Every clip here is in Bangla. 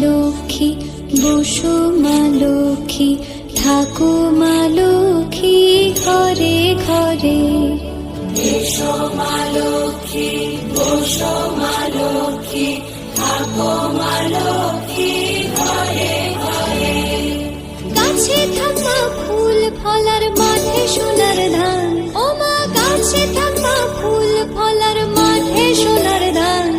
লক্ষ্মী, বসো মা লক্ষ্মী, থাকো মা লক্ষ্মী ঘরে ঘরে। এসো মা লক্ষ্মী, বসো মা লক্ষ্মী, থাকো মা লক্ষ্মী ঘরে ঘরে। গাছে থাকা ফুল ফলার মাঠে সোনার ধান, ও মা গাছে থাকা ফুল ফলার মাঠে সোনার ধান।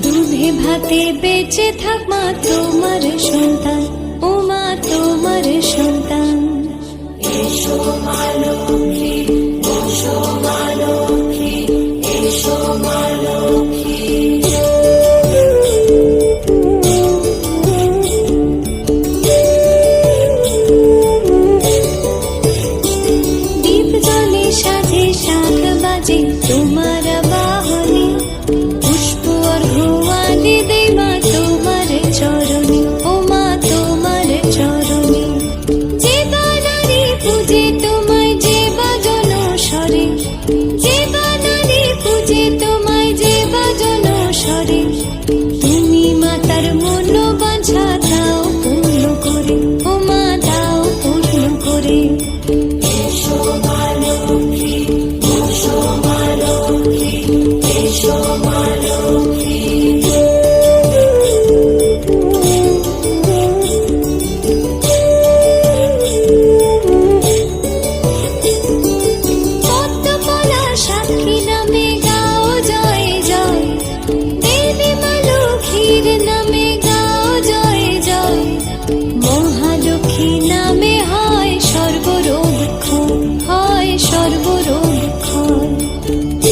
দুধে ভাতে বেঁচে থাক মা তোমার সন্তান, ও মা তোমার সন্তান। এসো মা লক্ষ্মী, বসো মা লক্ষ্মী, এসো মা লক্ষ্মী। দীপ জ্বলে সাজে শাখ বাজে তোমার বাহনে, পুষ্প অর্ঘ্য দেই মা তোমার চরণে, ও মা তোমার চরণে। যে বানারে পূজে তোমায় যে বাজন স্বরে, যে বানারে পূজে তোমায় যে বাজন স্বরে। তুমি মাতার মন বাঞ্ছা দাও পূর্ণ করে, ও মা দাও পূর্ণ করে। এসো মা লক্ষ্মী, বসো মা লক্ষ্মী, এসো মা লক্ষ্মী। পদ্মমালা সাক্ষী নামে গাও জয় জয়, দেবী মা লক্ষ্মীর নামে গাও জয় জয়। মহালক্ষ্মী নামে হয় সর্বরোগ ক্ষয়, হয় সর্বরোগ ক্ষয়।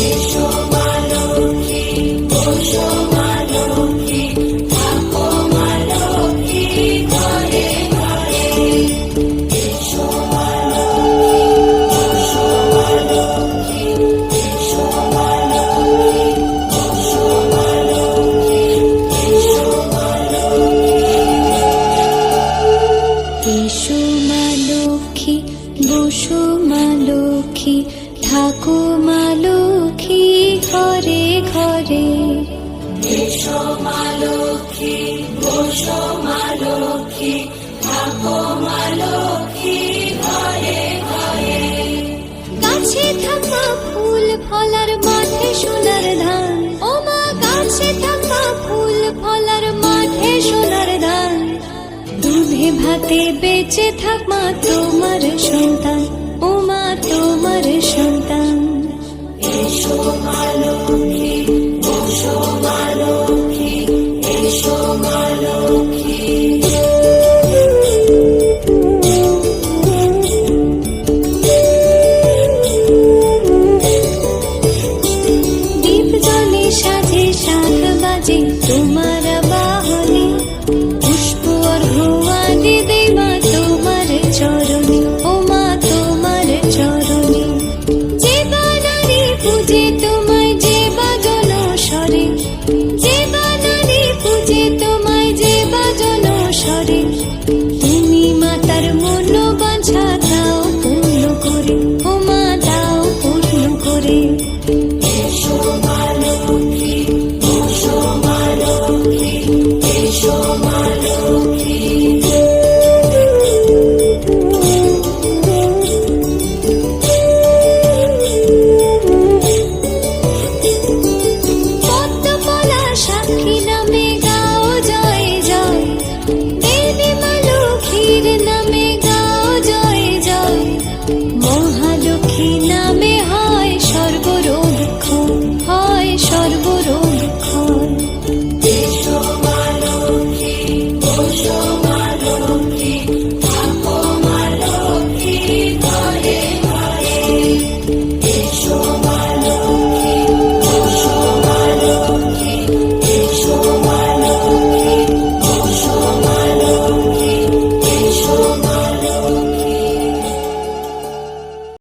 এসো মা লক্ষ্মী, বসো মা লক্ষ্মী, থাকো মা লক্ষ্মী ঘরে ঘরে। এসো মা লক্ষ্মী, বসো মা লক্ষ্মী, এসো মা লক্ষ্মী, বসো মা লক্ষ্মী, এসো মা লক্ষ্মী। এসো মা লক্ষ্মী, বসো মা লক্ষ্মী, থাকো মা লক্ষ্মী ঘরে ঘরে। এসো মা লক্ষ্মী, বসো মা লক্ষ্মী, থাকো মা লক্ষ্মী ঘরে ঘরে। গাছে থাকা ফুল ফলার মাঠে সোনার ধান, ও মা গাছে থাকা ফুল ফলার মাঠে সোনার ধান। দুধে ভাতে বেঁচে থাক মা তোমার সন্তান, ও মা তোমার সন্তান। এসো মা লক্ষ্মী, বসো মা লক্ষ্মী, এসো মা লক্ষ্মী।